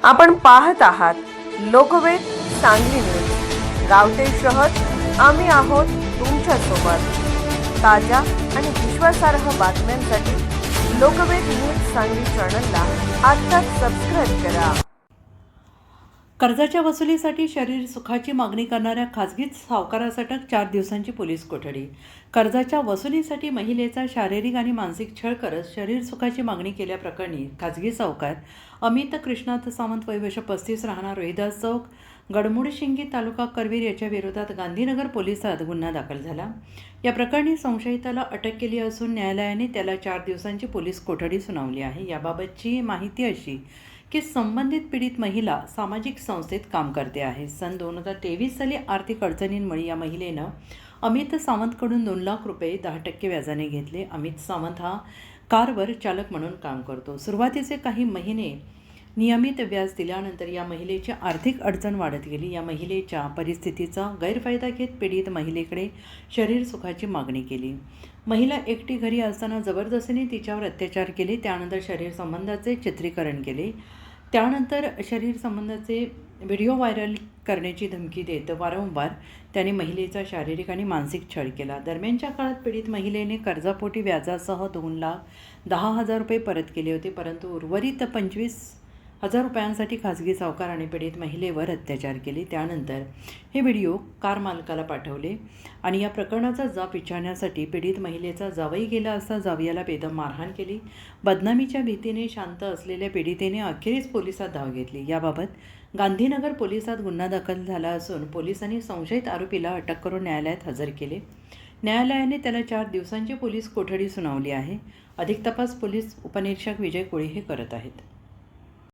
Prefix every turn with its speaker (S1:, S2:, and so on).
S1: आपण पाहत आहात लोकवेद सांगली न्यूज। गाव ते शहर आम्ही आहोत तुमच्या सोबत। ताज्या आणि विश्वासार्ह बातम्यांसाठी लोकवेद न्यूज सांगली चॅनलला आत्ताच सबस्क्राइब करा।
S2: कर्जाच्या वसुलीसाठी शरीर सुखाची मागणी करणाऱ्या खासगी सावकारासकट 4 दिवसांची पोलीस कोठडी। कर्जाच्या वसुलीसाठी महिलेचा शारीरिक आणि मानसिक छळ करत शरीर सुखाची मागणी केल्याप्रकरणी खासगी सावकार अमित कृष्णात सावंत वय वर्ष 35 राहणार रोहिदास चौक गडमुडशिंगी तालुका करवीर याच्या विरोधात गांधीनगर पोलिसात गुन्हा दाखल झाला। या प्रकरणी संशयिताला अटक केली असून न्यायालयाने त्याला 4 दिवसांची पोलीस कोठडी सुनावली आहे। याबाबतची माहिती अशी की संबंधित पीडित महिला सामाजिक संस्थेत काम करते आहे। सन 2023 साली आर्थिक अडचणींमुळे या महिलेनं अमित सावंतकडून 2 लाख रुपये 10% व्याजाने घेतले। अमित सावंत हा कारवर चालक म्हणून काम करतो। सुरुवातीचे काही महिने नियमित व्याज दिल्यानंतर या महिलेची आर्थिक अडचण वाढत गेली। या महिलेच्या परिस्थितीचा गैरफायदा घेत पीडित महिलेकडे शरीर सुखाची मागणी केली। महिला एकटी घरी असताना जबरदस्तीने तिच्यावर अत्याचार केले। त्यानंतर शरीर संबंधाचे चित्रीकरण केले। त्यानंतर शरीर संबंधाचे व्हिडिओ व्हायरल करण्याची धमकी देत वारंवार त्याने महिलेचा शारीरिक आणि मानसिक छळ केला। दरम्यानच्या काळात पीडित महिलेने कर्जापोटी व्याजासह 2,10,000 रुपये परत केले होते, परंतु उर्वरित 25,000 रुपयांसाठी खासगी सावकाराने पीडित महिलेवर अत्याचार केले। त्यानंतर हे व्हिडिओ कार मालकाला पाठवले आणि या प्रकरणाचा जाब विचारण्यासाठी पीडित महिलेचा जावई गेला असता जावयाला बेदम मारहाण केली। बदनामीच्या भीतीने शांत असलेल्या पीडितेने अखेरीस पोलिसात धाव घेतली। याबाबत गांधीनगर पोलिसात गुन्हा दाखल झाला असून पोलिसांनी संशयित आरोपीला अटक करून न्यायालयात हजर केले। न्यायालयाने त्याला 4 दिवसांची पोलीस कोठडी सुनावली आहे। अधिक तपास पोलीस उपनिरीक्षक विजय कोळी हे करत आहेत।